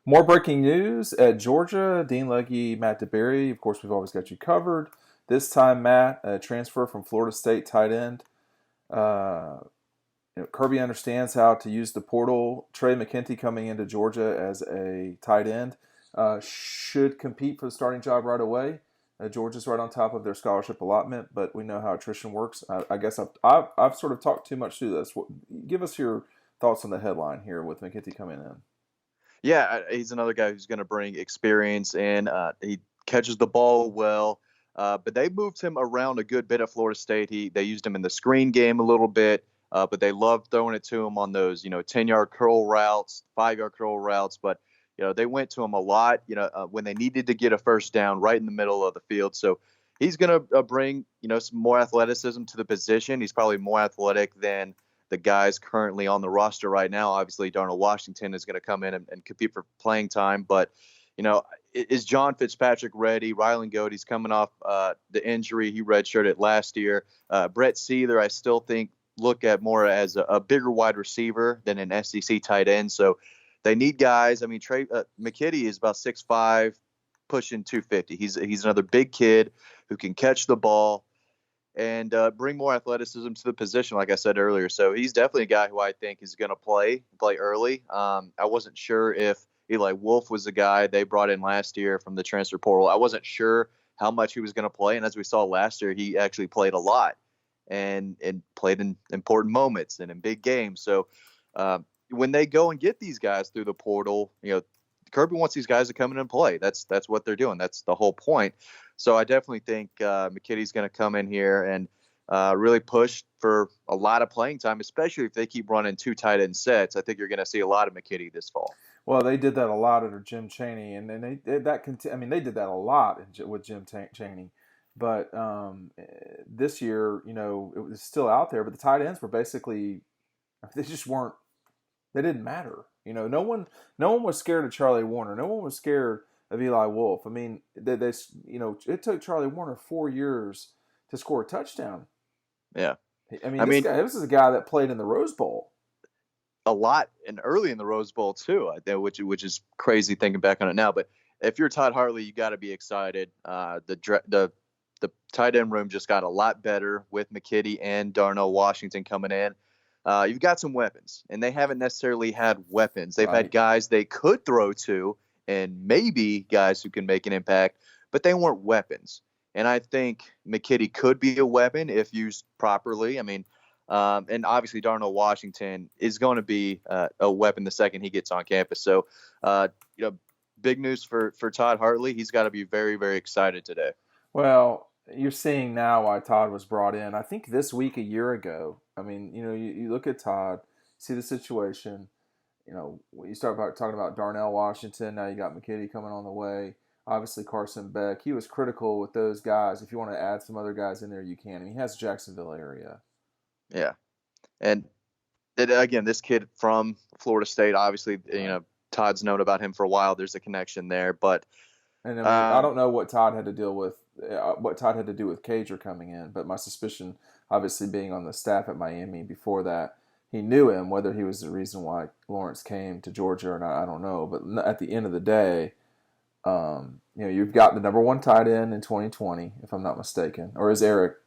More breaking news at Georgia. Dean Legge, Matt DeBary. Of course, we've always got you covered. This time, Matt, a transfer from Florida State tight end. Uh, Kirby understands how to use the portal. Tre McKitty coming into Georgia as a tight end should compete for the starting job right away. Georgia's right on top of their scholarship allotment, but we know how attrition works. I guess I've sort of talked too much through this. Give us your thoughts on the headline here with McKitty coming in. Yeah, he's another guy who's going to bring experience in. He catches the ball well, but they moved him around a good bit at Florida State. They used him in the screen game a little bit, but they loved throwing it to him on those 10-yard curl routes, 5-yard curl routes. But they went to him a lot. When they needed to get a first down right in the middle of the field. So he's going to bring some more athleticism to the position. He's probably more athletic than the guys currently on the roster right now. Obviously, Darnell Washington is going to come in and compete for playing time. But, is John Fitzpatrick ready? Rylan Godey's coming off the injury. He redshirted last year. Brett Seether, I still think, look at more as a bigger wide receiver than an SEC tight end. So they need guys. I mean, Tre McKitty is about 6'5", pushing 250. He's another big kid who can catch the ball and bring more athleticism to the position, like I said earlier. So he's definitely a guy who I think is going to play early. I wasn't sure if Eli Wolf was the guy they brought in last year from the transfer portal. I wasn't sure how much he was going to play, and as we saw last year, he actually played a lot and played in important moments and in big games. So when they go and get these guys through the portal, Kirby wants these guys to come in and play. That's what they're doing. That's the whole point. So I definitely think McKitty's going to come in here and really push for a lot of playing time, especially if they keep running 2 tight end sets. I think you're going to see a lot of McKitty this fall. Well, they did that a lot under Jim Chaney, and then they did that a lot with Jim Chaney. But this year, it was still out there. But the tight ends were basically, they just weren't. They didn't matter. No one was scared of Charlie Warner. No one was scared of Eli Wolf. I mean, it took Charlie Warner 4 years to score a touchdown. Yeah. This is a guy that played in the Rose Bowl a lot and early in the Rose Bowl too, which is crazy thinking back on it now. But if you're Todd Hartley, you got to be excited. The tight end room just got a lot better with McKitty and Darnell Washington coming in. You've got some weapons, and they haven't necessarily had weapons. They've had guys they could throw to and maybe guys who can make an impact, but they weren't weapons. And I think McKitty could be a weapon if used properly. I mean, and obviously Darnell Washington is going to be a weapon the second he gets on campus. So, big news for Todd Hartley. He's got to be very, very excited today. Well, you're seeing now why Todd was brought in. I think this week, a year ago, I mean, you look at Todd, see the situation, you start talking about Darnell Washington. Now you got McKitty coming on the way. Obviously, Carson Beck. He was critical with those guys. If you want to add some other guys in there, you can. I mean, he has Jacksonville area. Yeah. And again, this kid from Florida State, obviously, Todd's known about him for a while. There's a connection there. But I don't know what Todd had to deal with, what Todd had to do with Cager coming in. But my suspicion, obviously being on the staff at Miami before that, he knew him. Whether he was the reason why Lawrence came to Georgia or not, I don't know. But at the end of the day, you've got the number 1 tight end in 2020, if I'm not mistaken. Or is Eric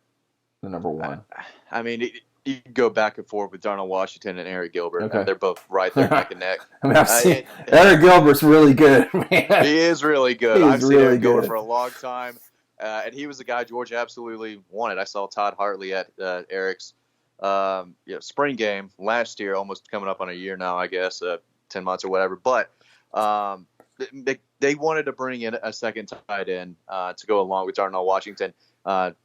the number 1? I mean, you can go back and forth with Darnell Washington and Eric Gilbert. Okay. They're both right there neck and neck. I mean, I've seen Eric Gilbert's really good, man. He is really good. I've seen Eric Gilbert for a long time, and he was the guy Georgia absolutely wanted. I saw Todd Hartley at Eric's spring game last year, almost coming up on a year now, I guess, 10 months or whatever. But they wanted to bring in a second tight end to go along with Darnell Washington.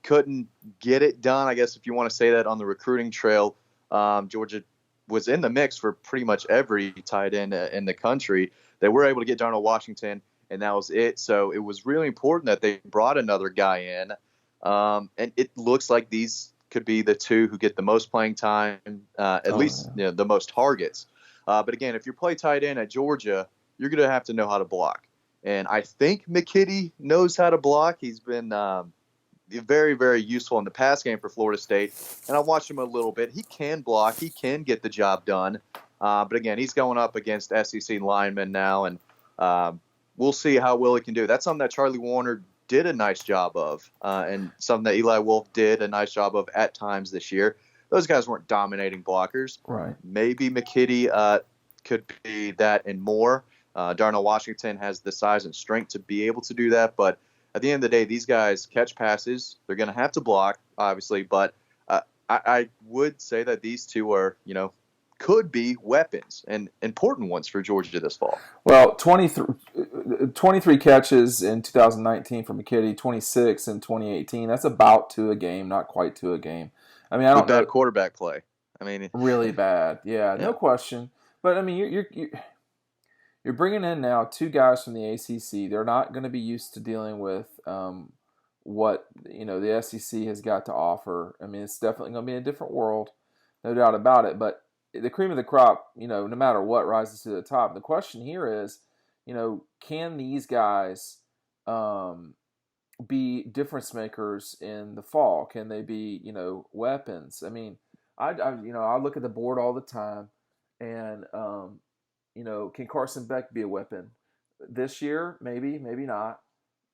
Couldn't get it done, I guess, if you want to say that, on the recruiting trail. Georgia was in the mix for pretty much every tight end in the country. They were able to get Darnell Washington, and that was it. So it was really important that they brought another guy in. And it looks like these could be the two who get the most playing time, at least the most targets. But again, if you play tight end at Georgia, you're going to have to know how to block. And I think McKitty knows how to block. He's been very, very useful in the pass game for Florida State. And I watched him a little bit. He can block. He can get the job done. But again, he's going up against SEC linemen now. And We'll see how well he can do. That's something that Charlie Warner did a nice job of, and something that Eli Wolf did a nice job of at times this year. Those guys weren't dominating blockers. Right. Maybe McKitty could be that and more. Darnell Washington has the size and strength to be able to do that, but at the end of the day, these guys catch passes. They're going to have to block, obviously, but I would say that these two are, could be weapons and important ones for Georgia this fall. Well, 23 catches in 2019 for McKitty, 26 in 2018. That's about 2 a game, not quite 2 a game. I mean, I don't know. Bad quarterback play. I mean, really bad. Yeah, no question. But I mean, you're bringing in now 2 guys from the ACC. They're not going to be used to dealing with what the SEC has got to offer. I mean, it's definitely going to be a different world, no doubt about it. But the cream of the crop, no matter what, rises to the top. The question here is, can these guys be difference makers in the fall? Can they be, weapons? I mean, I look at the board all the time, and can Carson Beck be a weapon this year? Maybe not.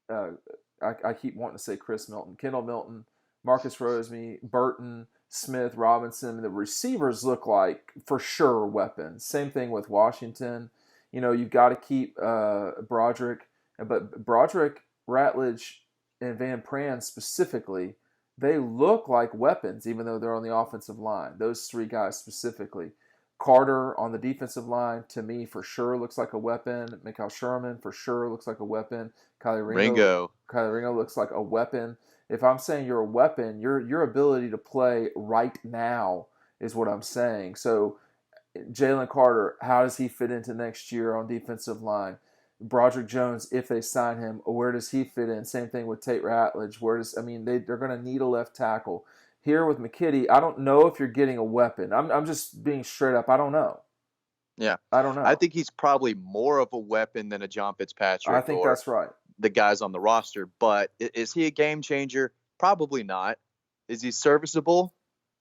I keep wanting to say Chris Milton, Kendall Milton, Marcus Roseme, Burton, Smith, Robinson. The receivers look like for sure weapons. Same thing with Washington. You've got to keep Broderick, but Broderick, Ratledge, and Van Pran specifically, they look like weapons even though they're on the offensive line. Those 3 guys specifically. Carter on the defensive line, to me, for sure looks like a weapon. Mikhail Sherman, for sure, looks like a weapon. Kylie Ringo looks like a weapon. If I'm saying you're a weapon, your ability to play right now is what I'm saying. So Jalen Carter, how does he fit into next year on defensive line? Broderick Jones, if they sign him, where does he fit in? Same thing with Tate Ratledge. They're going to need a left tackle. Here with McKitty, I don't know if you're getting a weapon. I'm just being straight up. I don't know. Yeah. I don't know. I think he's probably more of a weapon than a John Fitzpatrick. I think that's right. The guys on the roster. But is he a game changer? Probably not. Is he serviceable?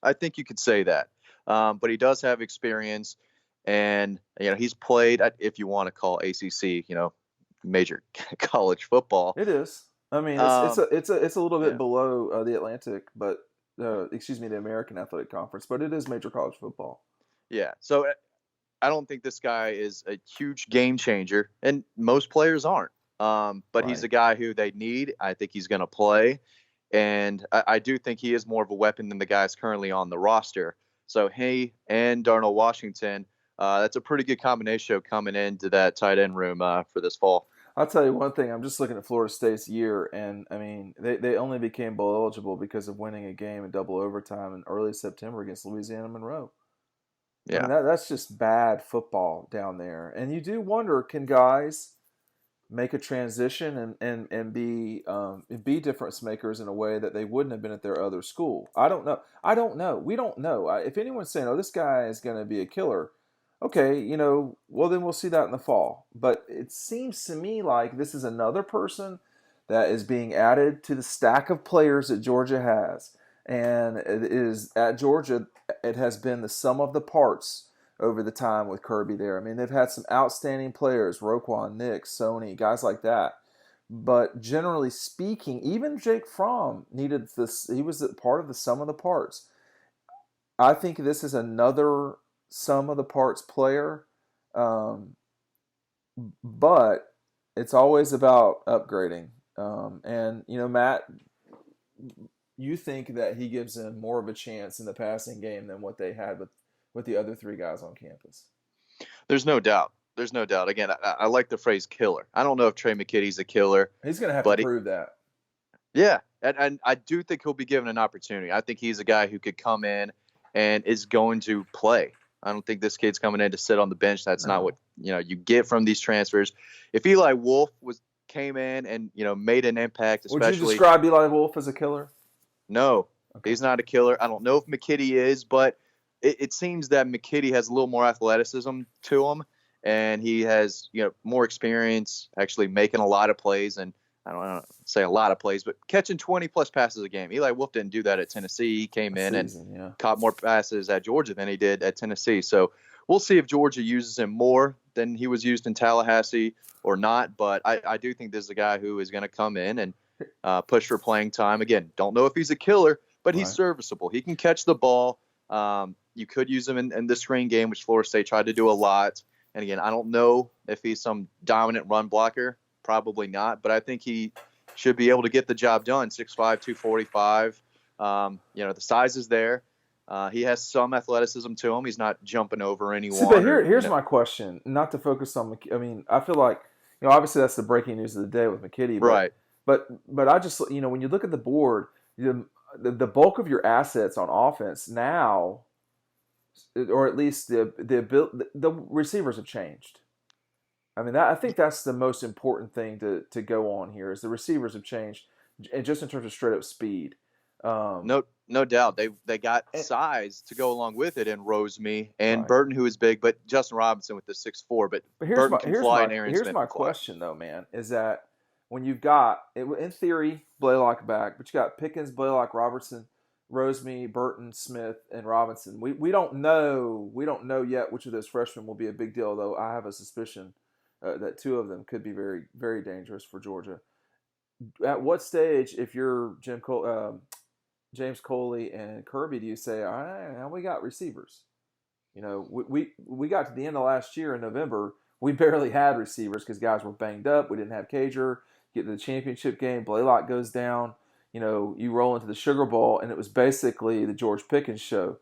I think you could say that. But he does have experience. And, he's played, if you want to call ACC, major college football. It is. I mean, it's a little bit below the Atlantic, but the American Athletic Conference, but it is major college football. Yeah. So I don't think this guy is a huge game changer, and most players aren't. But He's a guy who they need. I think he's going to play, and I do think he is more of a weapon than the guys currently on the roster. So he and Darnell Washington, that's a pretty good combination coming into that tight end room for this fall. I'll tell you one thing. I'm just looking at Florida State's year, and I mean, they only became bowl eligible because of winning a game in double overtime in early September against Louisiana Monroe. Yeah, I mean, that's just bad football down there. And you do wonder, can guys make a transition and be difference makers in a way that they wouldn't have been at their other school? I don't know. We don't know. If anyone's saying, "Oh, this guy is going to be a killer," okay, well, then we'll see that in the fall. But it seems to me like this is another person that is being added to the stack of players that Georgia has. And it is at Georgia, it has been the sum of the parts over the time with Kirby there. I mean, they've had some outstanding players, Roquan, Nick, Sony, guys like that. But generally speaking, even Jake Fromm needed this. He was part of the sum of the parts. I think this is another sum of the parts player, but it's always about upgrading. And Matt, you think that he gives them more of a chance in the passing game than what they had with the other 3 guys on campus? There's no doubt. Again, I like the phrase killer. I don't know if Tre McKitty's a killer. He's going to have to prove that. Yeah, and I do think he'll be given an opportunity. I think he's a guy who could come in and is going to play. I don't think this kid's coming in to sit on the bench. That's not what you get from these transfers. If Eli Wolf came in and made an impact, especially, would you describe Eli Wolf as a killer? No, he's not a killer. I don't know if McKitty is, but it seems that McKitty has a little more athleticism to him, and he has more experience actually making a lot of plays. And I don't say a lot of plays, but catching 20-plus passes a game. Eli Wolf didn't do that at Tennessee. He came in and caught more passes at Georgia than he did at Tennessee. So we'll see if Georgia uses him more. than he was used in Tallahassee or not. But I do think this is a guy who is going to come in and push for playing time. Again, don't know if he's a killer, but he's serviceable. He can catch the ball. You could use him in the screen game, which Florida State tried to do a lot. And again, I don't know if he's some dominant run blocker. Probably not. But I think he should be able to get the job done. 6'5", 245. The size is there. He has some athleticism to him. He's not jumping over anyone. See, but here's my question. Not to focus on – I mean, I feel like, obviously that's the breaking news of the day with McKitty. But, right. But I just – when you look at the board, the bulk of your assets on offense now, or at least the receivers have changed. I mean, I think that's the most important thing to go on here is the receivers have changed, and just in terms of straight up speed. No doubt. They got size to go along with it in Roseme and Burton, who is big, but Justin Robinson with the 6'4". But Burton can fly and Aaron Smith Here's my question, though, man, is that when you've got, in theory, Blaylock back, but you got Pickens, Blaylock, Robertson, Roseme, Burton, Smith, and Robinson. We don't know yet which of those freshmen will be a big deal, though I have a suspicion that two of them could be very, very dangerous for Georgia. At what stage, if you're James Coley and Kirby, do you say, all right, now we got receivers? We got to the end of last year in November, we barely had receivers because guys were banged up. We didn't have Cager. Get to the championship game, Blaylock goes down. You roll into the Sugar Bowl, and it was basically the George Pickens show.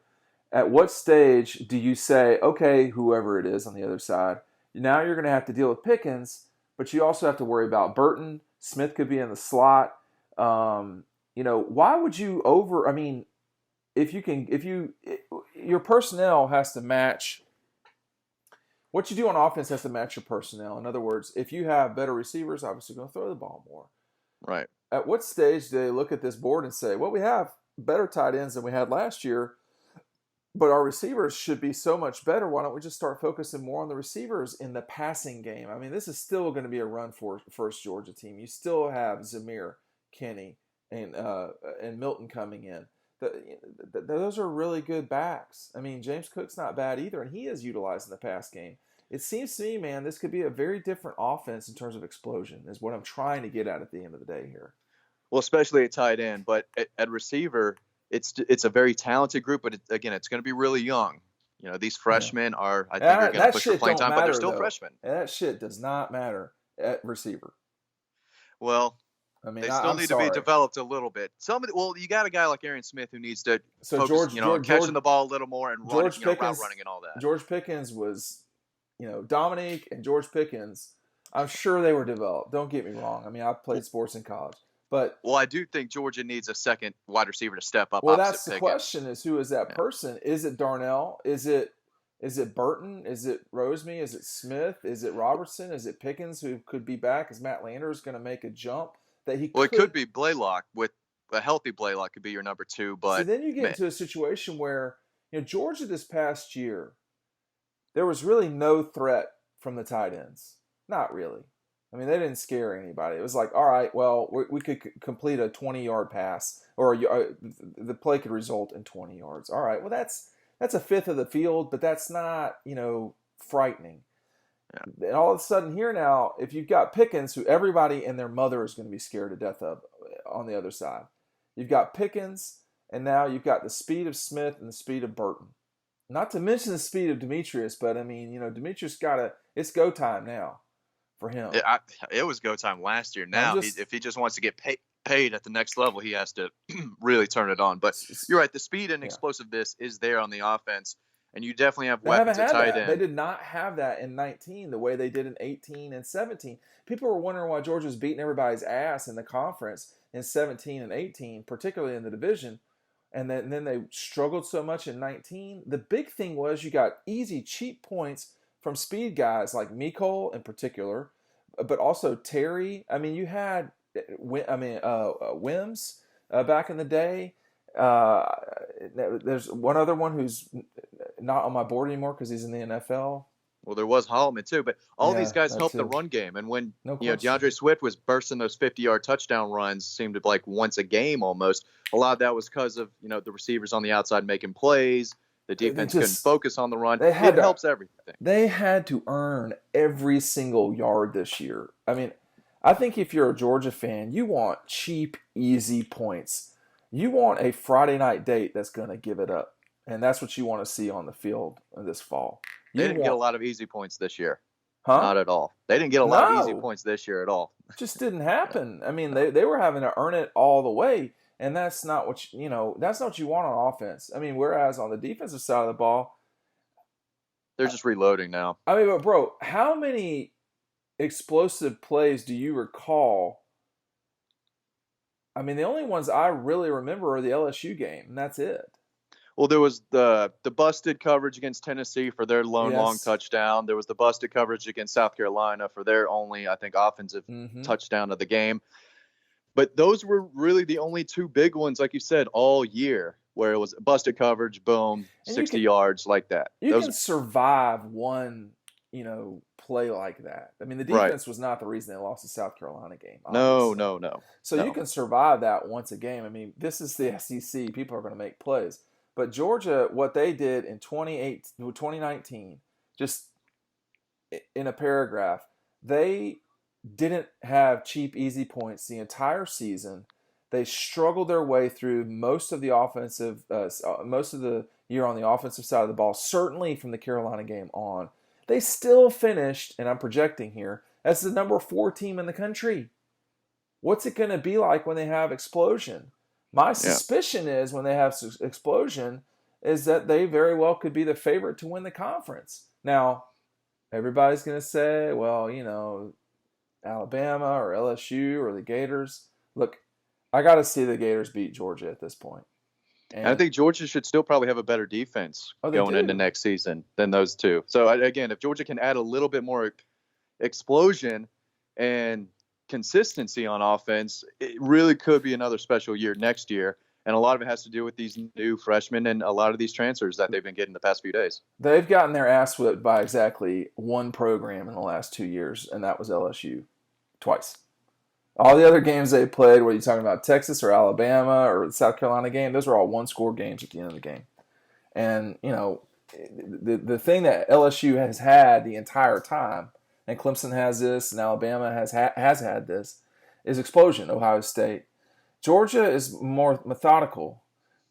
At what stage do you say, okay, whoever it is on the other side, now you're going to have to deal with Pickens, but you also have to worry about Burton. Smith could be in the slot. Why would you over? I mean, your personnel has to match. What you do on offense has to match your personnel. In other words, if you have better receivers, obviously you're going to throw the ball more. Right. At what stage do they look at this board and say, well, we have better tight ends than we had last year, but our receivers should be so much better. Why don't we just start focusing more on the receivers in the passing game? I mean, this is still going to be a run for first Georgia team. You still have Zamir, Kenny, and Milton coming in. Those are really good backs. I mean, James Cook's not bad either, and he is utilized in the pass game. It seems to me, man, this could be a very different offense in terms of explosion is what I'm trying to get at the end of the day here. Well, especially at tight end, but at receiver, it's a very talented group, but it's going to be really young. These freshmen are, I think, are going to push for playing time, but they're still freshmen. That shit does not matter at receiver. Well, I mean, they still need to be developed a little bit. You got a guy like Aaron Smith who needs to focus, catching the ball a little more and route running and all that. George Pickens was, Dominique and George Pickens, I'm sure they were developed. Don't get me wrong. I mean, I played sports in college. But I do think Georgia needs a second wide receiver to step up. Well, that's the question: is who is that person? Is it Darnell? Is it Burton? Is it Roseme? Is it Smith? Is it Robertson? Is it Pickens who could be back? Is Matt Landers going to make a jump that he? Well, it could be Blaylock. With a healthy Blaylock, could be your number two. But so then you get into a situation where Georgia this past year, there was really no threat from the tight ends. Not really. I mean, they didn't scare anybody. It was like, all right, well, we could complete a 20-yard pass, or the play could result in 20 yards. All right, well, that's a fifth of the field, but that's not, frightening. Yeah. And all of a sudden here now, if you've got Pickens, who everybody and their mother is going to be scared to death of on the other side. You've got Pickens, and now you've got the speed of Smith and the speed of Burton. Not to mention the speed of Demetrius, but, I mean, Demetrius it's go time now. For him, it was go time last year. Now, if he just wants to get paid at the next level, he has to really turn it on. But you're right; the speed and explosiveness is there on the offense, and you definitely have weapons at tight end. They did not have that in 19 the way they did in 18 and 17. People were wondering why Georgia was beating everybody's ass in the conference in 17 and 18, particularly in the division, and then they struggled so much in 19. The big thing was you got easy, cheap points from speed guys like Mecole in particular, but also Terry. I mean, you had, Wims back in the day. There's one other one who's not on my board anymore because he's in the NFL. Well, there was Holloman too, but all these guys helped the run game. And when DeAndre Swift was bursting those 50-yard touchdown runs, seemed to like once a game almost. A lot of that was because of the receivers on the outside making plays. The They defense couldn't just focus on the run. they It had to helps everything. they had to earn every single yard this year. I mean, I think if you're a Georgia fan, you want cheap, easy points. You want a Friday night date that's going to give it up. And that's what you want to see on the field this fall. They You didn't get a want, lot of easy points this year. huh? Not at all. They didn't get a lot of easy No, points this year at all. just didn't Yeah. happen. I mean, they were having to earn it all the way. And that's not what that's not what you want on offense. I mean, whereas on the defensive side of the ball, They're just reloading now. I mean, but bro, how many explosive plays do you recall? I mean, the only ones I really remember are the LSU game, and that's it. Well, there was the busted coverage against Tennessee for their lone long Yes. touchdown. There was the busted coverage against South Carolina for their only, I think, offensive Mm-hmm. touchdown of the game. But those were really the only two big ones, like you said, all year, where it was busted coverage, boom, And 60 yards like that. You can survive one, play like that. I mean, the defense was not the reason they lost the South Carolina game. Obviously. No. So you can survive that once a game. I mean, this is the SEC. People are going to make plays. But Georgia, what they did in 2019, just in a paragraph, they didn't have cheap, easy points the entire season. They struggled their way through most of the year on the offensive side of the ball, certainly from the Carolina game on. They still finished, and I'm projecting here, as the number 4 team in the country. What's it going to be like when they have explosion? My suspicion is when they have explosion is that they very well could be the favorite to win the conference. Now, everybody's going to say, well, Alabama or LSU or the Gators. Look, I got to see the Gators beat Georgia at this point. And I think Georgia should still probably have a better defense going into next season than those two. So, again, if Georgia can add a little bit more explosion and consistency on offense, it really could be another special year next year. And a lot of it has to do with these new freshmen and a lot of these transfers that they've been getting the past few days. They've gotten their ass whipped by exactly one program in the last 2 years, and that was LSU twice. All the other games they played, whether you're talking about Texas or Alabama or the South Carolina game, those are all one-score games at the end of the game. And, the thing that LSU has had the entire time, and Clemson has this, and Alabama has had this, is explosion. Ohio State. Georgia is more methodical,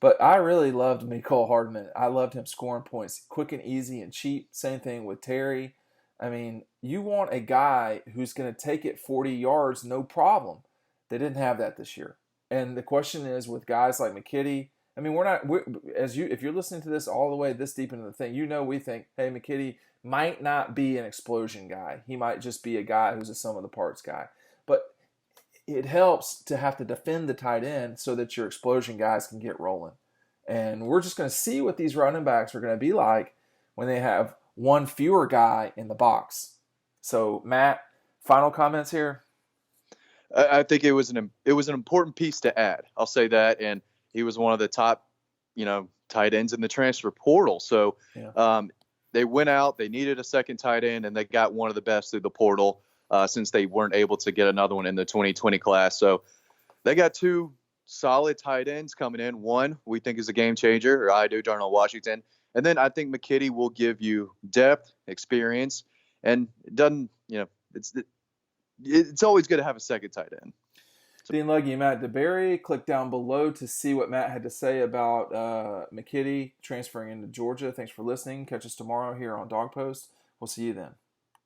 but I really loved Mecole Hardman. I loved him scoring points quick and easy and cheap. Same thing with Terry. I mean, you want a guy who's going to take it 40 yards, no problem. They didn't have that this year. And the question is, with guys like McKitty, I mean, if you're listening to this all the way this deep into the thing, we think, hey, McKitty might not be an explosion guy. He might just be a guy who's a sum of the parts guy. But it helps to have to defend the tight end so that your explosion guys can get rolling. And we're just going to see what these running backs are going to be like when they have one fewer guy in the box. So, Matt, final comments here? I think it was an important piece to add. I'll say that. And he was one of the top, tight ends in the transfer portal. So they went out, they needed a second tight end, and they got one of the best through the portal. Since they weren't able to get another one in the 2020 class. So they got two solid tight ends coming in. One we think is a game changer, or I do, Darnell Washington. And then I think McKitty will give you depth, experience, and it doesn't, it's always good to have a second tight end. Dean Legge and Matt DeBary. Click down below to see what Matt had to say about McKitty transferring into Georgia. Thanks for listening. Catch us tomorrow here on Dog Post. We'll see you then.